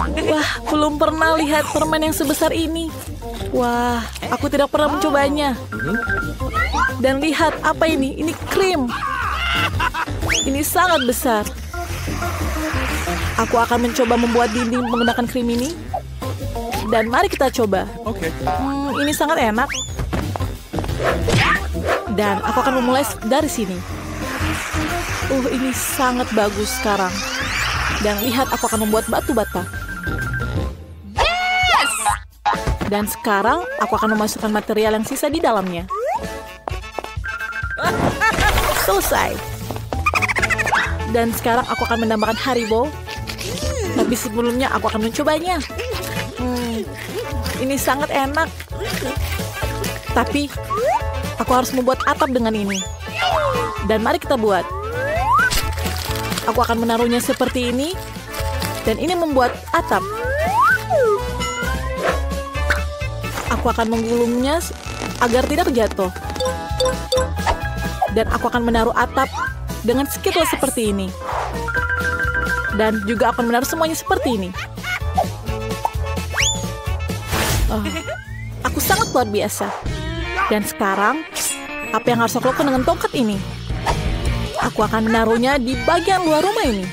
Wah, belum pernah lihat permen yang sebesar ini. Wah, aku tidak pernah mencobanya. Dan lihat, apa ini? Ini krim. Ini sangat besar. Aku akan mencoba membuat dinding menggunakan krim ini. Dan mari kita coba. Ini sangat enak. Dan aku akan memulai dari sini. Ini sangat bagus sekarang. Dan lihat, aku akan membuat batu bata. Dan sekarang aku akan memasukkan material yang sisa di dalamnya. Selesai. Dan sekarang aku akan menambahkan Haribo. Tapi sebelumnya aku akan mencobanya. Ini sangat enak. Tapi aku harus membuat atap dengan ini. Dan mari kita buat. Aku akan menaruhnya seperti ini. Dan ini membuat atap. Aku akan menggulungnya agar tidak jatuh. Dan aku akan menaruh atap dengan skill seperti ini. Dan juga akan menaruh semuanya seperti ini. Aku sangat luar biasa. Dan sekarang, apa yang harus aku lakukan dengan tongkat ini? Aku akan menaruhnya di bagian luar rumah ini.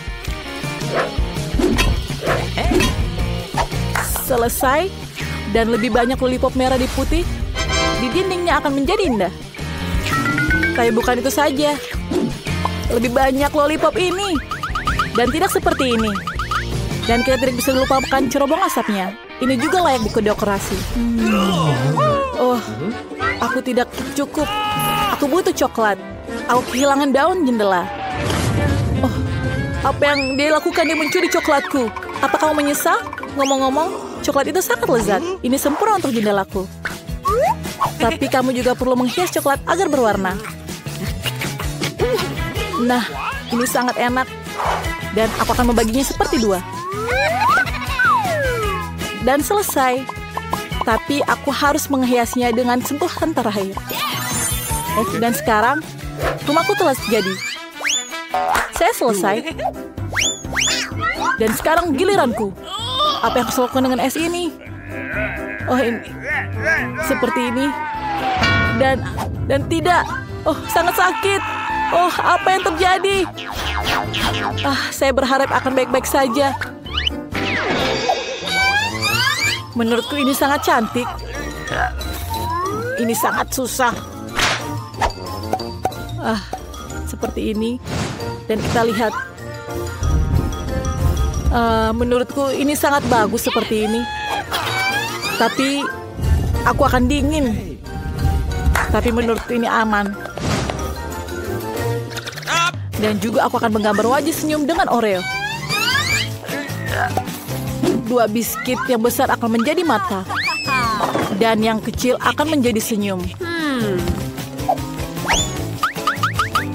Selesai. Dan lebih banyak lollipop merah di putih, di dindingnya akan menjadi indah. Tapi bukan itu saja. Lebih banyak lollipop ini. Dan tidak seperti ini. Dan kita tidak bisa lupakan cerobong asapnya. Ini juga layak didekorasi. Aku tidak cukup. Aku butuh coklat. Aku kehilangan daun jendela. Apa yang dia lakukan? Dia mencuri coklatku. Apa kamu menyesal? Ngomong-ngomong, coklat itu sangat lezat. Ini sempurna untuk jendelaku. Tapi kamu juga perlu menghias coklat agar berwarna. Nah, ini sangat enak. Dan aku akan membaginya seperti dua. Dan selesai. Tapi aku harus menghiasnya dengan sentuhan terakhir. Dan sekarang, rumahku telah jadi. Saya selesai. Dan sekarang giliranku. Apa yang harus lakukan dengan es ini? Ini. Seperti ini. Dan tidak. Sangat sakit. Apa yang terjadi? Saya berharap akan baik-baik saja. Menurutku ini sangat cantik. Ini sangat susah. Seperti ini. Dan kita lihat. Menurutku ini sangat bagus seperti ini. Tapi aku akan dingin. Tapi menurutku ini aman. Dan juga aku akan menggambar wajah senyum dengan Oreo. Dua biskuit yang besar akan menjadi mata. Dan yang kecil akan menjadi senyum.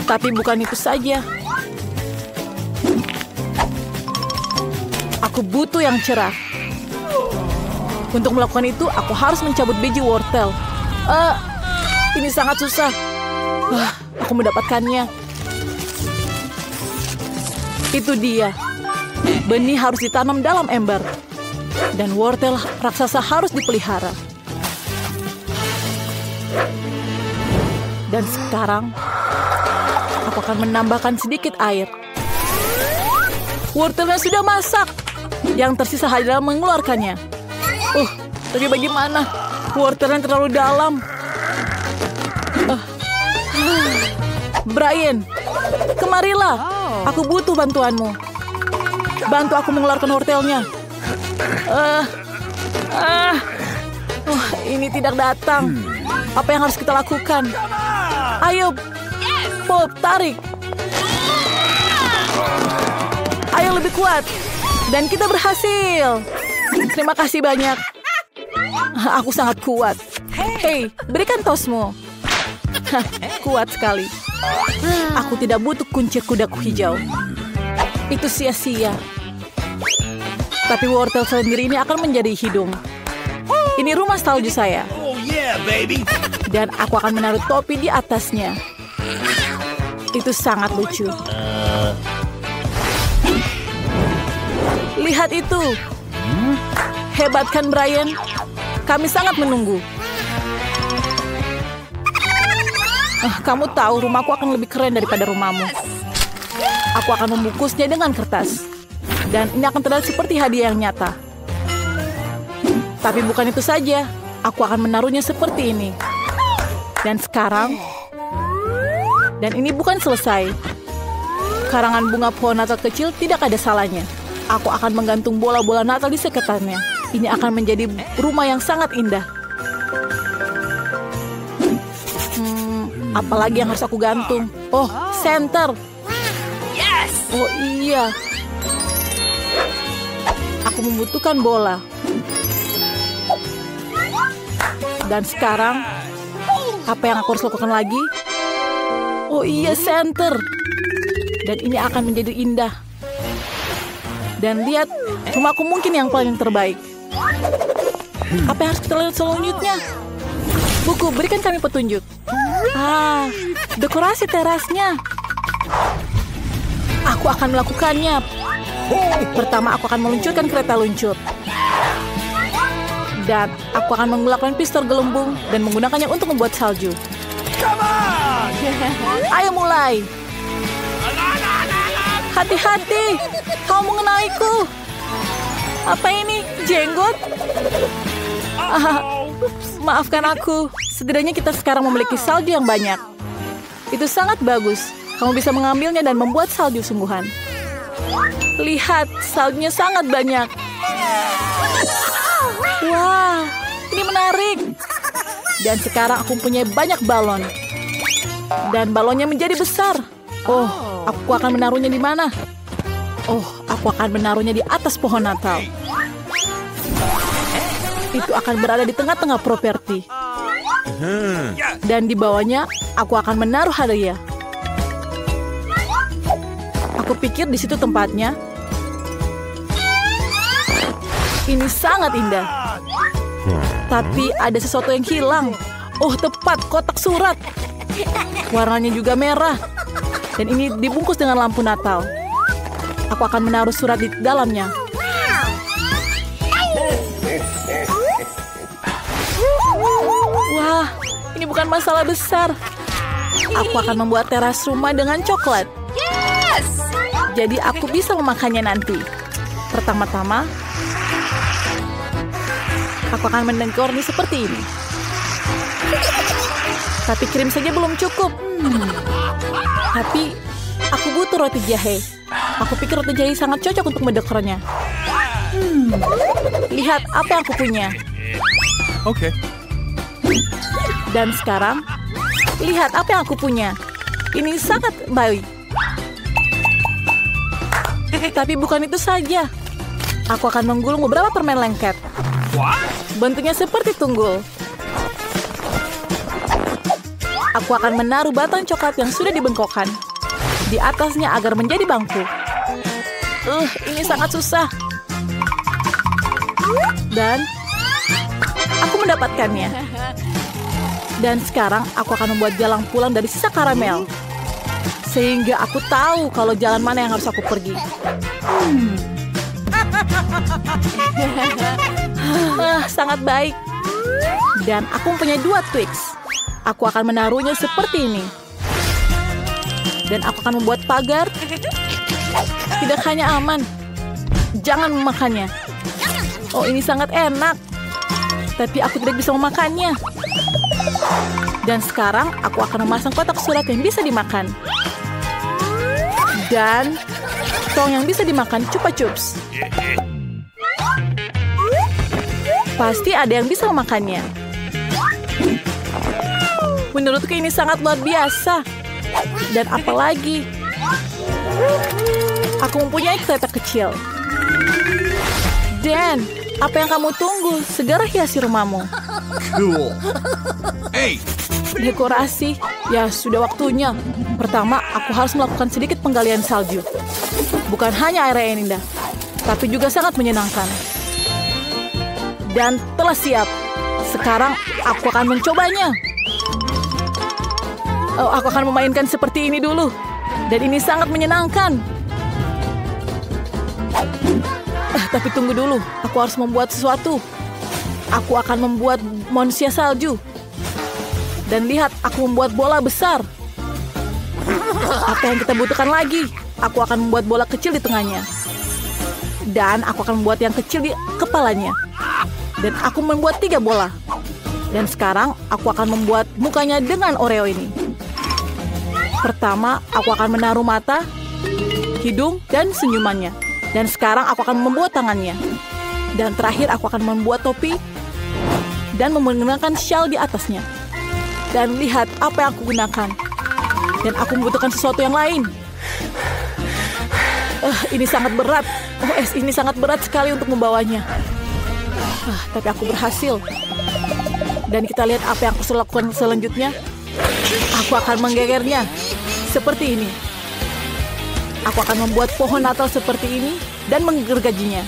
Tapi bukan itu saja. Aku butuh yang cerah. Untuk melakukan itu, aku harus mencabut biji wortel. Ini sangat susah. Aku mendapatkannya. Itu dia. Benih harus ditanam dalam ember. Dan wortel raksasa harus dipelihara. Dan sekarang, aku akan menambahkan sedikit air. Wortelnya sudah masak. Yang tersisa adalah mengeluarkannya. Tapi bagaimana? Wortelnya terlalu dalam. Brian, kemarilah. Aku butuh bantuanmu. Bantu aku mengeluarkan wortelnya. Ini tidak datang. Apa yang harus kita lakukan? Ayo, Pop, tarik. Ayo lebih kuat. Dan kita berhasil. Terima kasih banyak. Aku sangat kuat. Hei, berikan tosmu. Kuat sekali. Aku tidak butuh kunci kudaku hijau. Itu sia-sia. Tapi wortel sendiri ini akan menjadi hidung. Ini rumah salju saya. Dan aku akan menaruh topi di atasnya. Itu sangat lucu. Lihat itu. Hebat kan, Brian? Kami sangat menunggu. Kamu tahu rumahku akan lebih keren daripada rumahmu. Aku akan membungkusnya dengan kertas. Dan ini akan terlihat seperti hadiah yang nyata. Tapi bukan itu saja. Aku akan menaruhnya seperti ini. Dan sekarang... Dan ini bukan selesai. Karangan bunga pohon Natal kecil tidak ada salahnya. Aku akan menggantung bola-bola Natal di sekitarnya. Ini akan menjadi rumah yang sangat indah. Apalagi yang harus aku gantung? Oh, senter. Oh iya. Aku membutuhkan bola. Dan sekarang, apa yang aku harus lakukan lagi? Oh iya, center. Dan ini akan menjadi indah. Dan lihat, rumahku mungkin yang paling terbaik. Apa yang harus kita lihat selanjutnya? Buku, berikan kami petunjuk. Dekorasi terasnya. Aku akan melakukannya. Pertama, aku akan meluncurkan kereta luncur. Dan aku akan menggunakan pistol gelembung dan menggunakannya untuk membuat salju. Ayo mulai. Hati-hati, kau mengenaliku. Apa ini, jenggot? Maafkan aku. Setidaknya kita sekarang memiliki salju yang banyak. Itu sangat bagus. Kamu bisa mengambilnya dan membuat salju sungguhan. Lihat, saljunya sangat banyak. Wah, ini menarik. Dan sekarang aku punya banyak balon. Dan balonnya menjadi besar. Oh, aku akan menaruhnya di mana? Oh, aku akan menaruhnya di atas pohon Natal. Itu akan berada di tengah-tengah properti. Dan di bawahnya, aku akan menaruh hadiah. Aku pikir di situ tempatnya. Ini sangat indah. Tapi ada sesuatu yang hilang. Oh, tepat, kotak surat. Warnanya juga merah. Dan ini dibungkus dengan lampu Natal. Aku akan menaruh surat di dalamnya. Wah, ini bukan masalah besar. Aku akan membuat teras rumah dengan coklat. Jadi aku bisa memakannya nanti. Pertama-tama, aku akan mendekornya seperti ini. Tapi krim saja belum cukup. Tapi aku butuh roti jahe. Aku pikir roti jahe sangat cocok untuk mendekornya. Lihat apa yang aku punya. Oke. Dan sekarang, lihat apa yang aku punya. Ini sangat baik. Tapi bukan itu saja. Aku akan menggulung beberapa permen lengket. Bentuknya seperti tunggul. Aku akan menaruh batang coklat yang sudah dibengkokkan di atasnya agar menjadi bangku. Ini sangat susah. Dan aku mendapatkannya. Dan sekarang aku akan membuat jalan pulang dari sisa karamel. Sehingga aku tahu kalau jalan mana yang harus aku pergi. Sangat baik. Dan aku mempunyai 2 Twix. Aku akan menaruhnya seperti ini. Dan aku akan membuat pagar. Tidak hanya aman. Jangan memakannya. Oh, ini sangat enak. Tapi aku tidak bisa memakannya. Dan sekarang aku akan memasang kotak surat yang bisa dimakan. Dan tong yang bisa dimakan Chupa Chups. Pasti ada yang bisa memakannya. Menurutku ini sangat luar biasa. Dan apalagi, aku mempunyai kereta kecil. Dan apa yang kamu tunggu? Segera hiasi rumahmu. Cool. Hey. Dekorasi, ya sudah waktunya. Pertama, aku harus melakukan sedikit penggalian salju. Bukan hanya area yang indah, tapi juga sangat menyenangkan. Dan telah siap. Sekarang aku akan mencobanya. Oh, aku akan memainkan seperti ini dulu. Dan ini sangat menyenangkan. tapi tunggu dulu. Aku harus membuat sesuatu. Aku akan membuat manusia salju. Dan lihat, aku membuat bola besar. Apa yang kita butuhkan lagi? Aku akan membuat bola kecil di tengahnya. Dan aku akan membuat yang kecil di kepalanya. Dan aku membuat 3 bola. Dan sekarang aku akan membuat mukanya dengan Oreo ini. Pertama, aku akan menaruh mata, hidung, dan senyumannya. Dan sekarang aku akan membuat tangannya. Dan terakhir aku akan membuat topi dan menggunakan shawl di atasnya. Dan lihat apa yang aku gunakan. Dan aku membutuhkan sesuatu yang lain. Ini sangat berat. Ini sangat berat sekali untuk membawanya. Tapi aku berhasil. Dan kita lihat apa yang aku lakukan selanjutnya. Aku akan menggegernya. Seperti ini. Aku akan membuat pohon Natal seperti ini. Dan menggergajinya.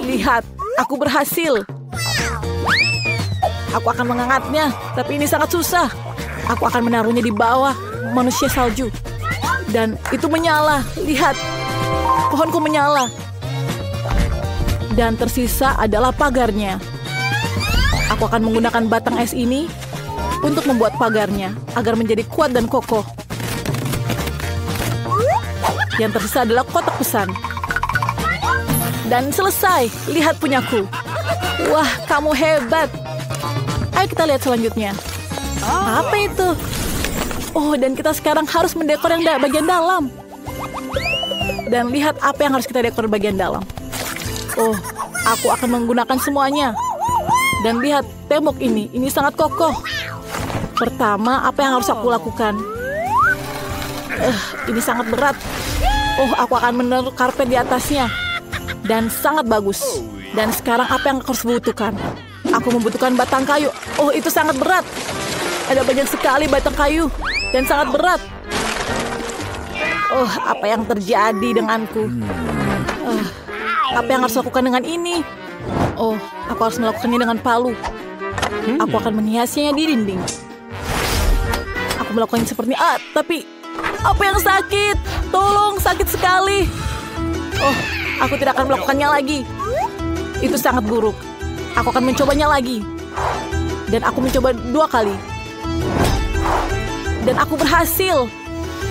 Lihat. Aku berhasil. Aku akan mengangkatnya. Tapi ini sangat susah. Aku akan menaruhnya di bawah manusia salju. Dan itu menyala. Lihat. Pohonku menyala. Dan tersisa adalah pagarnya. Aku akan menggunakan batang es ini untuk membuat pagarnya agar menjadi kuat dan kokoh. Yang tersisa adalah kotak pesan. Dan selesai. Lihat punyaku. Wah, kamu hebat. Ayo kita lihat selanjutnya. Apa itu? Oh, dan kita sekarang harus mendekor yang bagian dalam. Dan lihat apa yang harus kita dekor bagian dalam. Oh, aku akan menggunakan semuanya. Dan lihat tembok ini sangat kokoh. Pertama, apa yang harus aku lakukan? Ini sangat berat. Oh, aku akan menaruh karpet di atasnya. Dan sangat bagus. Dan sekarang apa yang aku harus butuhkan? Aku membutuhkan batang kayu. Oh, itu sangat berat. Ada banyak sekali batang kayu. Dan sangat berat. Oh, apa yang terjadi denganku? Apa yang harus lakukan dengan ini? Oh, aku harus melakukannya dengan palu. Aku akan menghiasnya di dinding. Aku melakukannya seperti ini. Tapi apa yang sakit? Tolong, sakit sekali. Oh, aku tidak akan melakukannya lagi. Itu sangat buruk. Aku akan mencobanya lagi. Dan aku mencoba 2 kali. Dan aku berhasil.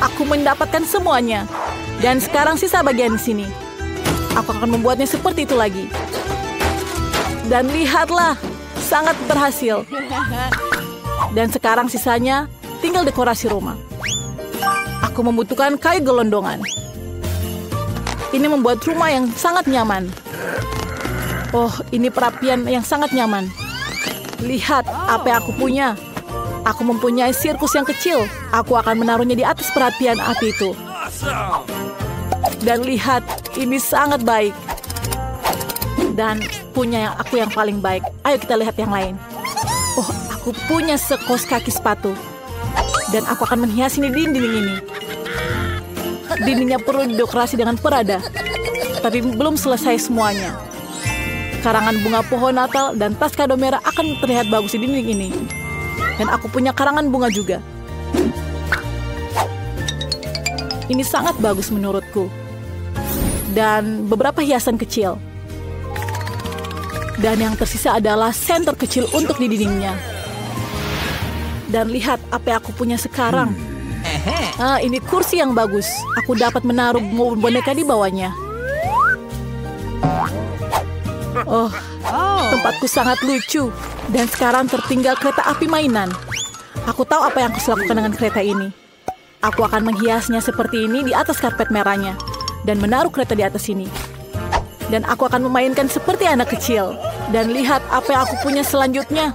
Aku mendapatkan semuanya. Dan sekarang sisa bagian di sini. Aku akan membuatnya seperti itu lagi. Dan lihatlah, sangat berhasil. Dan sekarang sisanya tinggal dekorasi rumah. Aku membutuhkan kayu gelondongan. Ini membuat rumah yang sangat nyaman. Oh, ini perapian yang sangat nyaman. Lihat apa yang aku punya. Aku mempunyai sirkus yang kecil. Aku akan menaruhnya di atas perapian api itu. Dan lihat, ini sangat baik. Dan punya aku yang paling baik. Ayo kita lihat yang lain. Oh, aku punya sekos kaki sepatu. Dan aku akan menghias ini dinding ini. Dindingnya perlu didekorasi dengan perada. Tapi belum selesai semuanya. Karangan bunga pohon Natal dan tas kado merah akan terlihat bagus di dinding ini. Dan aku punya karangan bunga juga. Ini sangat bagus menurutku. Dan beberapa hiasan kecil. Dan yang tersisa adalah senter kecil untuk di dindingnya. Dan lihat apa yang aku punya sekarang. Ini kursi yang bagus. Aku dapat menaruh boneka di bawahnya. Oh, tempatku sangat lucu. Dan sekarang tertinggal kereta api mainan. Aku tahu apa yang harus lakukan dengan kereta ini. Aku akan menghiasnya seperti ini di atas karpet merahnya. Dan menaruh kereta di atas sini. Dan aku akan memainkan seperti anak kecil. Dan lihat apa yang aku punya selanjutnya.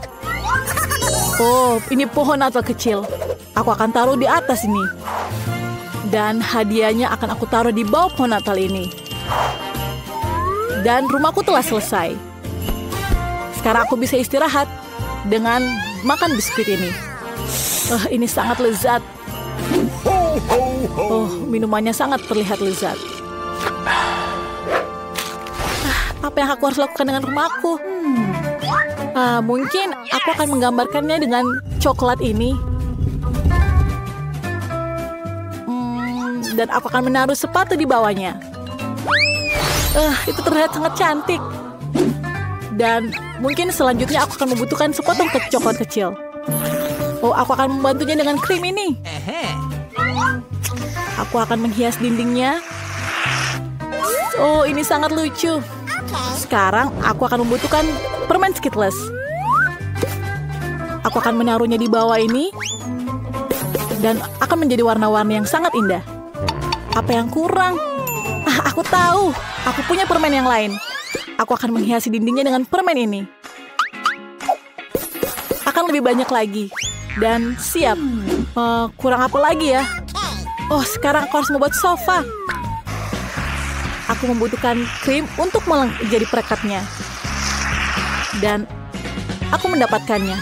Oh, ini pohon Natal kecil. Aku akan taruh di atas ini. Dan hadiahnya akan aku taruh di bawah pohon Natal ini. Dan rumahku telah selesai. Sekarang aku bisa istirahat dengan makan biskuit ini. Ini sangat lezat. Oh, minumannya sangat terlihat lezat. Apa yang aku harus lakukan dengan rumahku? Mungkin aku akan menggambarkannya dengan coklat ini. Dan aku akan menaruh sepatu di bawahnya. Itu terlihat sangat cantik. Dan mungkin selanjutnya aku akan membutuhkan sepotong coklat kecil. Oh, aku akan membantunya dengan krim ini. Aku akan menghias dindingnya. Oh, ini sangat lucu. Sekarang aku akan membutuhkan permen Skittles. Aku akan menaruhnya di bawah ini. Dan akan menjadi warna-warni yang sangat indah. Apa yang kurang? Aku tahu. Aku punya permen yang lain. Aku akan menghiasi dindingnya dengan permen ini. Akan lebih banyak lagi. Dan siap. Kurang apa lagi ya? Oh, sekarang aku harus membuat sofa. Aku membutuhkan krim untuk menjadi perekatnya. Dan aku mendapatkannya.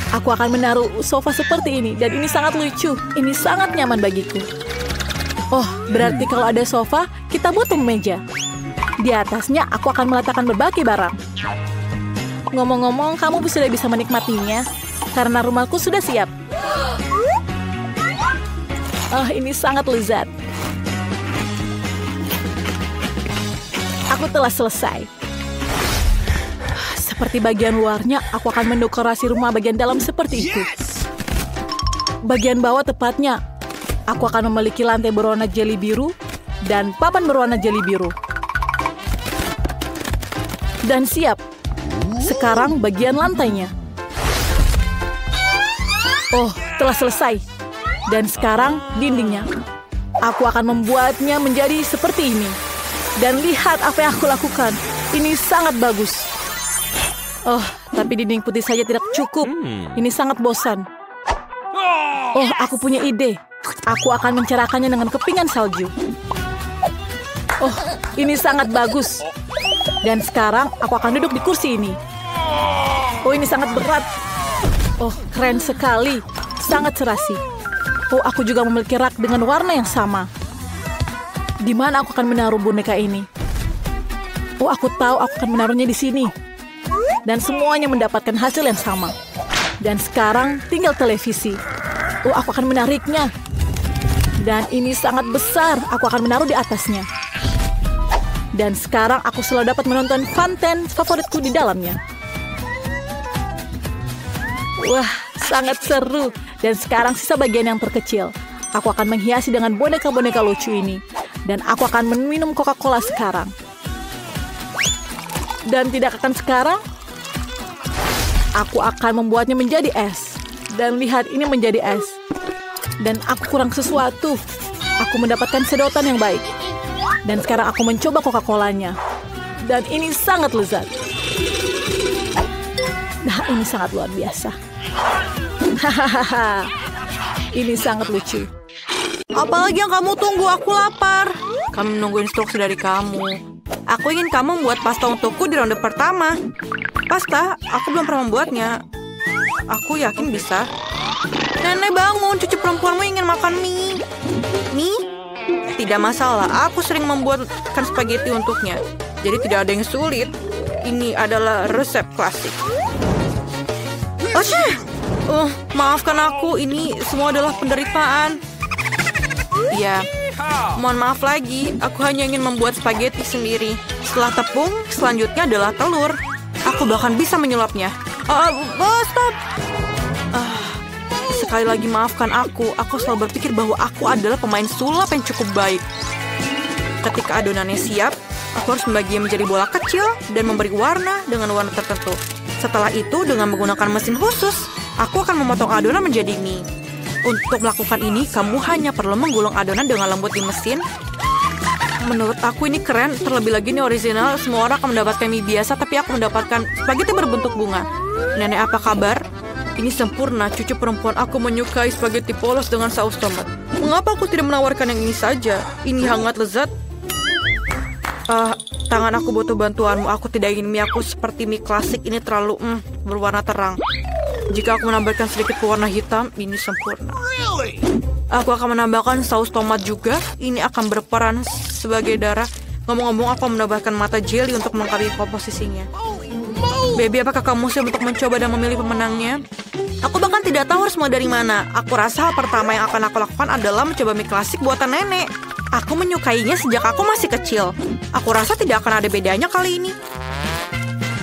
Aku akan menaruh sofa seperti ini. Dan ini sangat lucu. Ini sangat nyaman bagiku. Oh, berarti kalau ada sofa, kita butuh meja. Di atasnya, aku akan meletakkan berbagai barang. Ngomong-ngomong, kamu sudah bisa menikmatinya. Karena rumahku sudah siap. Ini sangat lezat. Aku telah selesai. Seperti bagian luarnya, aku akan mendekorasi rumah bagian dalam seperti itu. Bagian bawah tepatnya, aku akan memiliki lantai berwarna jeli biru dan papan berwarna jeli biru. Dan siap. Sekarang bagian lantainya. Oh, telah selesai. Dan sekarang dindingnya. Aku akan membuatnya menjadi seperti ini. Dan lihat apa yang aku lakukan. Ini sangat bagus. Oh, tapi dinding putih saja tidak cukup. Ini sangat bosan. Oh, aku punya ide. Aku akan mencerahkannya dengan kepingan salju. Oh, ini sangat bagus. Dan sekarang aku akan duduk di kursi ini. Oh, ini sangat berat. Oh, keren sekali. Sangat serasi. Oh, aku juga memiliki rak dengan warna yang sama. Di mana aku akan menaruh boneka ini? Oh, aku tahu aku akan menaruhnya di sini. Dan semuanya mendapatkan hasil yang sama. Dan sekarang tinggal televisi. Oh, aku akan menariknya. Dan ini sangat besar. Aku akan menaruh di atasnya. Dan sekarang aku selalu dapat menonton konten favoritku di dalamnya. Wah, sangat seru. Dan sekarang sisa bagian yang terkecil. Aku akan menghiasi dengan boneka-boneka lucu ini. Dan aku akan meminum Coca-Cola sekarang. Dan tidak akan sekarang. Aku akan membuatnya menjadi es. Dan lihat, ini menjadi es. Dan aku kurang sesuatu. Aku mendapatkan sedotan yang baik. Dan sekarang aku mencoba Coca-Colanya. Dan ini sangat lezat. Nah, ini sangat luar biasa. Hahaha. Ini sangat lucu. Apalagi yang kamu tunggu? Aku lapar. Kami menunggu instruksi dari kamu. Aku ingin kamu membuat pasta untukku di ronde pertama. Pasta? Aku belum pernah membuatnya. Aku yakin bisa. Nenek bangun, cucu perempuanmu ingin makan mie. Mie? Tidak masalah, aku sering membuatkan spaghetti untuknya. Jadi tidak ada yang sulit. Ini adalah resep klasik. Maafkan aku, ini semua adalah penderitaan. Ya, mohon maaf lagi. Aku hanya ingin membuat spaghetti sendiri. Setelah tepung, selanjutnya adalah telur. Aku bahkan bisa menyulapnya. Stop. Sekali lagi maafkan aku. Aku selalu berpikir bahwa aku adalah pemain sulap yang cukup baik. Ketika adonannya siap, aku harus membaginya menjadi bola kecil dan memberi warna dengan warna tertentu. Setelah itu, dengan menggunakan mesin khusus, aku akan memotong adonan menjadi mie. Untuk melakukan ini, kamu hanya perlu menggulung adonan dengan lembut di mesin. Menurut aku ini keren, terlebih lagi ini original. Semua orang akan mendapatkan mie biasa, tapi aku mendapatkan spaghetti berbentuk bunga. Nenek, apa kabar? Ini sempurna, cucu perempuan aku menyukai spaghetti polos dengan saus tomat. Mengapa aku tidak menawarkan yang ini saja? Ini hangat lezat. Tangan aku butuh bantuanmu. Aku tidak ingin mie aku seperti mie klasik. Ini terlalu berwarna terang. Jika aku menambahkan sedikit pewarna hitam, ini sempurna. Aku akan menambahkan saus tomat juga. Ini akan berperan sebagai darah. Ngomong-ngomong, aku menambahkan mata jelly untuk melengkapi komposisinya. Baby, apakah kamu siap untuk mencoba dan memilih pemenangnya? Aku bahkan tidak tahu harus mulai dari mana. Aku rasa hal pertama yang akan aku lakukan adalah mencoba mie klasik buatan nenek. Aku menyukainya sejak aku masih kecil. Aku rasa tidak akan ada bedanya kali ini.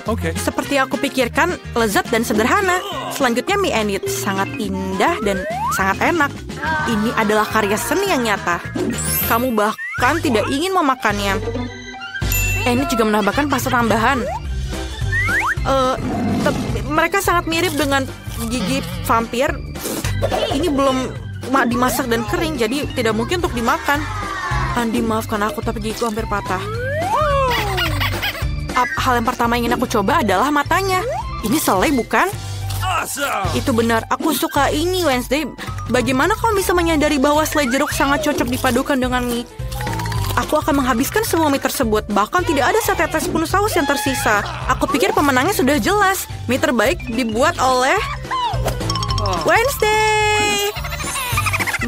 Okay. Seperti aku pikirkan, lezat dan sederhana. Selanjutnya mie and eat. Sangat indah dan sangat enak. Ini adalah karya seni yang nyata. Kamu bahkan tidak ingin memakannya. Ini juga menambahkan pasta tambahan. Mereka sangat mirip dengan gigi vampir. Ini belum dimasak dan kering, jadi tidak mungkin untuk dimakan. Andi, maafkan aku, tapi gigiku hampir patah. Hal yang pertama yang ingin aku coba adalah matanya. Ini selai, bukan? Awesome. Itu benar, aku suka ini, Wednesday. Bagaimana kamu bisa menyadari bahwa selai jeruk sangat cocok dipadukan dengan mie? Aku akan menghabiskan semua mie tersebut. Bahkan tidak ada setetes pun saus yang tersisa. Aku pikir pemenangnya sudah jelas. Mie terbaik dibuat oleh Wednesday.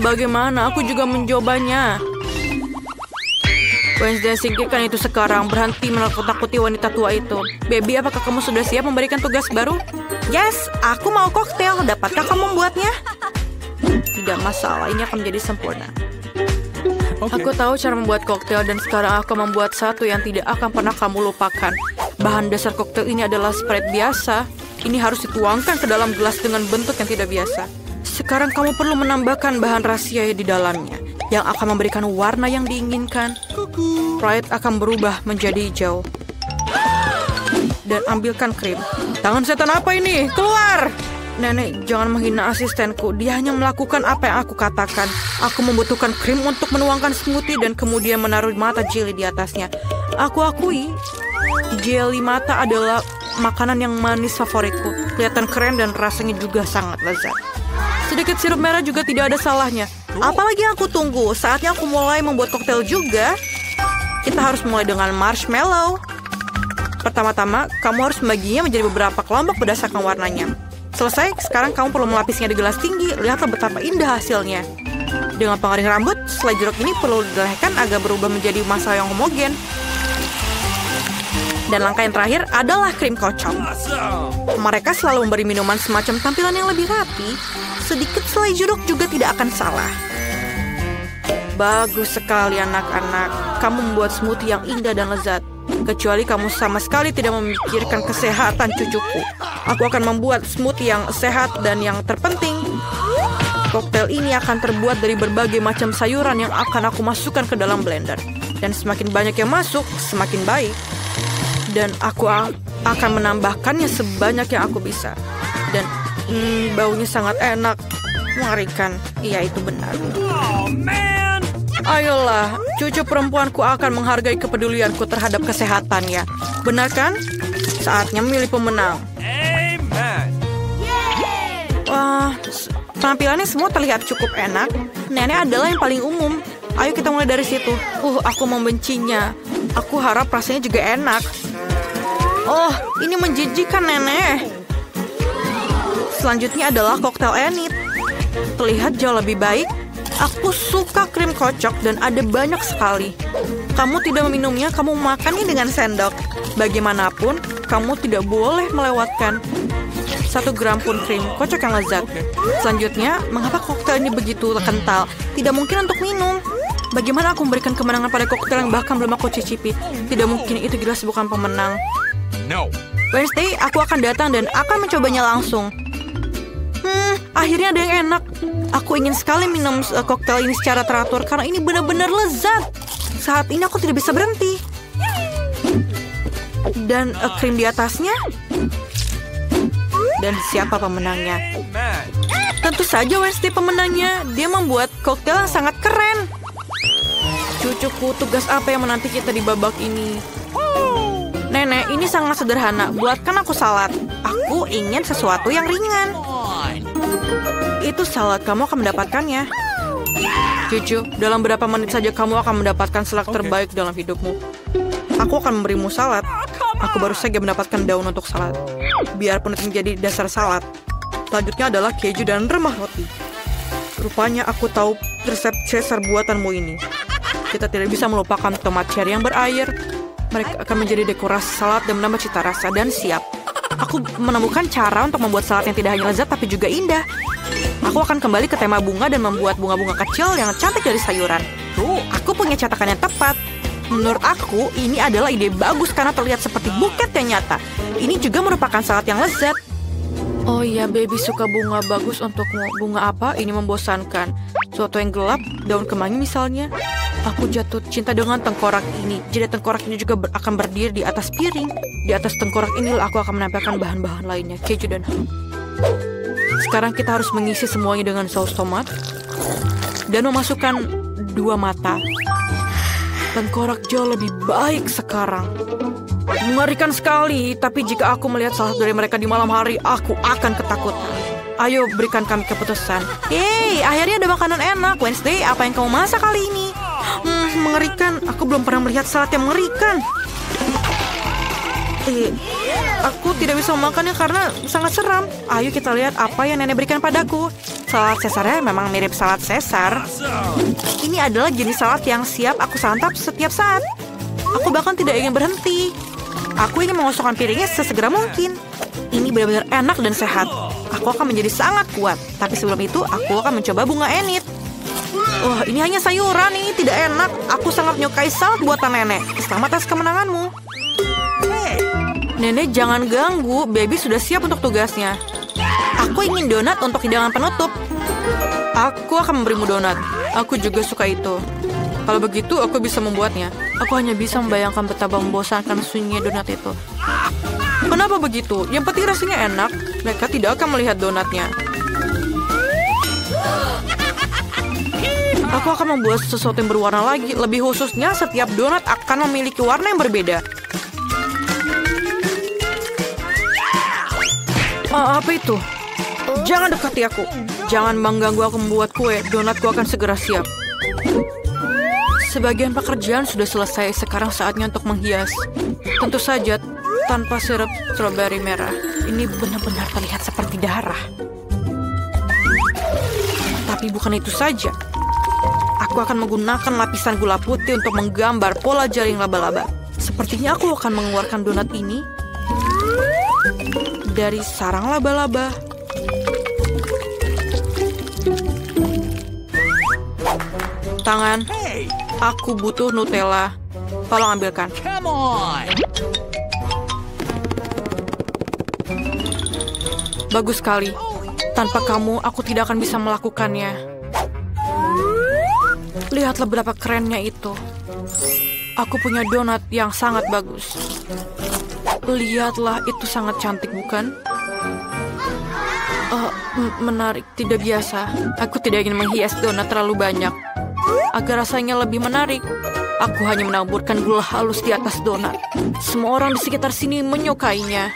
Bagaimana? Aku juga mencobanya. Wednesday, singkirkan itu sekarang. Berhenti menakut-nakuti wanita tua itu. Baby, apakah kamu sudah siap memberikan tugas baru? Yes, aku mau koktail. Dapatkah kamu membuatnya? Tidak masalah, ini akan menjadi sempurna. Okay. Aku tahu cara membuat koktail dan sekarang aku membuat satu yang tidak akan pernah kamu lupakan. Bahan dasar koktail ini adalah Sprite biasa. Ini harus dituangkan ke dalam gelas dengan bentuk yang tidak biasa. Sekarang kamu perlu menambahkan bahan rahasia di dalamnya yang akan memberikan warna yang diinginkan. Sprite akan berubah menjadi hijau. Dan ambilkan krim. Tangan setan apa ini? Keluar! Nenek, jangan menghina asistenku. Dia hanya melakukan apa yang aku katakan. Aku membutuhkan krim untuk menuangkan smoothie dan kemudian menaruh mata jelly di atasnya. Aku akui, jelly mata adalah makanan yang manis favoritku. Kelihatan keren dan rasanya juga sangat lezat. Sedikit sirup merah juga tidak ada salahnya. Apalagi yang aku tunggu? Saatnya aku mulai membuat koktail juga. Kita harus mulai dengan marshmallow. Pertama-tama, kamu harus membaginya menjadi beberapa kelompok berdasarkan warnanya. Selesai, sekarang kamu perlu melapisnya di gelas tinggi. Lihatlah betapa indah hasilnya. Dengan pengering rambut, selai jeruk ini perlu dilelehkan agar berubah menjadi massa yang homogen. Dan langkah yang terakhir adalah krim kocok. Mereka selalu memberi minuman semacam tampilan yang lebih rapi. Sedikit selai jeruk juga tidak akan salah. Bagus sekali anak-anak. Kamu membuat smoothie yang indah dan lezat. Kecuali kamu sama sekali tidak memikirkan kesehatan cucuku. Aku akan membuat smoothie yang sehat dan yang terpenting, koktail ini akan terbuat dari berbagai macam sayuran yang akan aku masukkan ke dalam blender. Dan semakin banyak yang masuk, semakin baik. Dan aku akan menambahkannya sebanyak yang aku bisa. Dan baunya sangat enak, mengerikan. Iya, itu benar. Oh, man. Ayolah, cucu perempuanku akan menghargai kepedulianku terhadap kesehatannya. Benar kan? Saatnya memilih pemenang. Amen. Wah, tampilannya semua terlihat cukup enak. Nenek adalah yang paling umum. Ayo kita mulai dari situ. Aku membencinya. Aku harap rasanya juga enak. Oh, ini menjijikkan, Nenek. Selanjutnya adalah koktail Enid. Terlihat jauh lebih baik. Aku suka krim kocok dan ada banyak sekali. Kamu tidak meminumnya, kamu makannya dengan sendok. Bagaimanapun, kamu tidak boleh melewatkan 1 gram pun krim kocok yang lezat. Selanjutnya, mengapa koktail ini begitu kental? Tidak mungkin untuk minum. Bagaimana aku memberikan kemenangan pada koktail yang bahkan belum aku cicipi? Tidak mungkin, itu jelas bukan pemenang. No. Wednesday, aku akan datang dan akan mencobanya langsung. Akhirnya ada yang enak. Aku ingin sekali minum koktail ini secara teratur karena ini benar-benar lezat. Saat ini aku tidak bisa berhenti. Dan krim di atasnya. Dan siapa pemenangnya? Amen. Tentu saja Wednesday pemenangnya. Dia membuat koktail yang sangat keren. Cucuku, tugas apa yang menanti kita di babak ini? Nenek, ini sangat sederhana. Buatkan aku salad. Aku ingin sesuatu yang ringan. Itu salad, kamu akan mendapatkannya. Cucu, dalam berapa menit saja kamu akan mendapatkan salad terbaik dalam hidupmu. Aku akan memberimu salad. Aku baru saja mendapatkan daun untuk salad. Biarpun itu menjadi dasar salad. Selanjutnya adalah keju dan remah roti. Rupanya aku tahu resep Caesar buatanmu ini. Kita tidak bisa melupakan tomat cherry yang berair. Mereka akan menjadi dekorasi salad dan menambah cita rasa dan siap. Aku menemukan cara untuk membuat salad yang tidak hanya lezat tapi juga indah. Aku akan kembali ke tema bunga dan membuat bunga-bunga kecil yang cantik dari sayuran. Aku punya cetakan yang tepat. Menurut aku, ini adalah ide bagus karena terlihat seperti buket yang nyata. Ini juga merupakan salad yang lezat. Oh iya, baby suka bunga bagus untukmu. Bunga apa? Ini membosankan. Suatu yang gelap, daun kemangi misalnya. Aku jatuh cinta dengan tengkorak ini. Jadi tengkorak ini juga akan berdiri di atas piring. Di atas tengkorak inilah aku akan menempelkan bahan-bahan lainnya, keju dan ham. Sekarang kita harus mengisi semuanya dengan saus tomat. Dan memasukkan 2 mata. Tengkorak jauh lebih baik sekarang. Mengerikan sekali, tapi jika aku melihat salah satu dari mereka di malam hari, aku akan ketakutan. Ayo, berikan kami keputusan. Yeay, akhirnya ada makanan enak. Wednesday, apa yang kamu masak kali ini? Mengerikan. Aku belum pernah melihat salad yang mengerikan. Aku tidak bisa memakannya karena sangat seram. Ayo kita lihat apa yang nenek berikan padaku. Salad Caesarnya memang mirip salad Caesar. Ini adalah jenis salad yang siap aku santap setiap saat. Aku bahkan tidak ingin berhenti. Aku ingin mengosongkan piringnya sesegera mungkin. Ini benar-benar enak dan sehat. Aku akan menjadi sangat kuat. Tapi sebelum itu, aku akan mencoba bunga enit. Wah, ini hanya sayuran, ini tidak enak. Aku sangat menyukai salad buatan nenek. Selamat atas kemenanganmu. Nenek, jangan ganggu. Baby sudah siap untuk tugasnya. Aku ingin donat untuk hidangan penutup. Aku akan memberimu donat. Aku juga suka itu. Kalau begitu, aku bisa membuatnya. Aku hanya bisa membayangkan betapa membosankan sunyinya donat itu. Kenapa begitu? Yang penting rasanya enak. Mereka tidak akan melihat donatnya. Aku akan membuat sesuatu yang berwarna lagi. Lebih khususnya, setiap donat akan memiliki warna yang berbeda. Apa itu? Jangan dekati aku. Jangan mengganggu aku membuat kue. Donatku akan segera siap. Sebagian pekerjaan sudah selesai. Sekarang saatnya untuk menghias. Tentu saja tanpa sirup stroberi merah. Ini benar-benar terlihat seperti darah. Tapi bukan itu saja. Aku akan menggunakan lapisan gula putih untuk menggambar pola jaring laba-laba. Sepertinya aku akan mengeluarkan donat ini dari sarang laba-laba. Tangan, aku butuh Nutella. Tolong ambilkan. Come on. Bagus sekali. Tanpa kamu, aku tidak akan bisa melakukannya. Lihatlah berapa kerennya itu. Aku punya donat yang sangat bagus. Lihatlah, itu sangat cantik, bukan? Menarik, tidak biasa. Aku tidak ingin menghias donat terlalu banyak. Agar rasanya lebih menarik, aku hanya menaburkan gula halus di atas donat. Semua orang di sekitar sini menyukainya.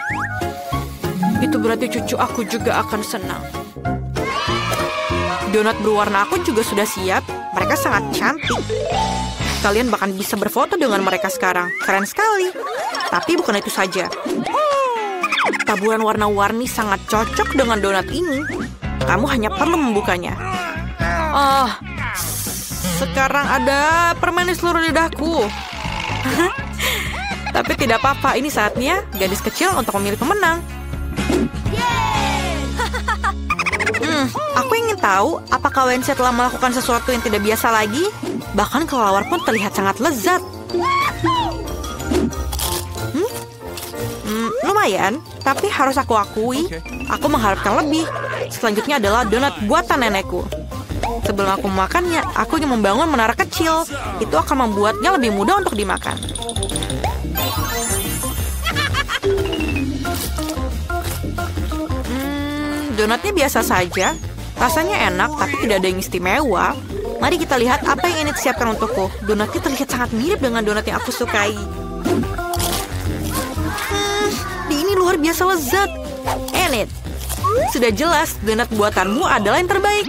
Itu berarti cucu aku juga akan senang. Donat berwarna aku juga sudah siap. Mereka sangat cantik. Kalian bahkan bisa berfoto dengan mereka sekarang. Keren sekali. Tapi bukan itu saja. Taburan warna-warni sangat cocok dengan donat ini. Kamu hanya perlu membukanya. Sekarang ada permen di seluruh lidahku. Tapi tidak apa-apa. Ini saatnya gadis kecil untuk memilih pemenang. Aku ingin tahu apakah Wednesday telah melakukan sesuatu yang tidak biasa lagi. Bahkan kelelawar pun terlihat sangat lezat. Lumayan, tapi harus aku akui, aku mengharapkan lebih. Selanjutnya adalah donat buatan nenekku. Sebelum aku memakannya, aku ingin membangun menara kecil. Itu akan membuatnya lebih mudah untuk dimakan. Donatnya biasa saja. Rasanya enak, tapi tidak ada yang istimewa. Mari kita lihat apa yang Enid siapkan untukku. Donatnya terlihat sangat mirip dengan donat yang aku sukai. Ini luar biasa lezat. Enid, sudah jelas donat buatanmu adalah yang terbaik.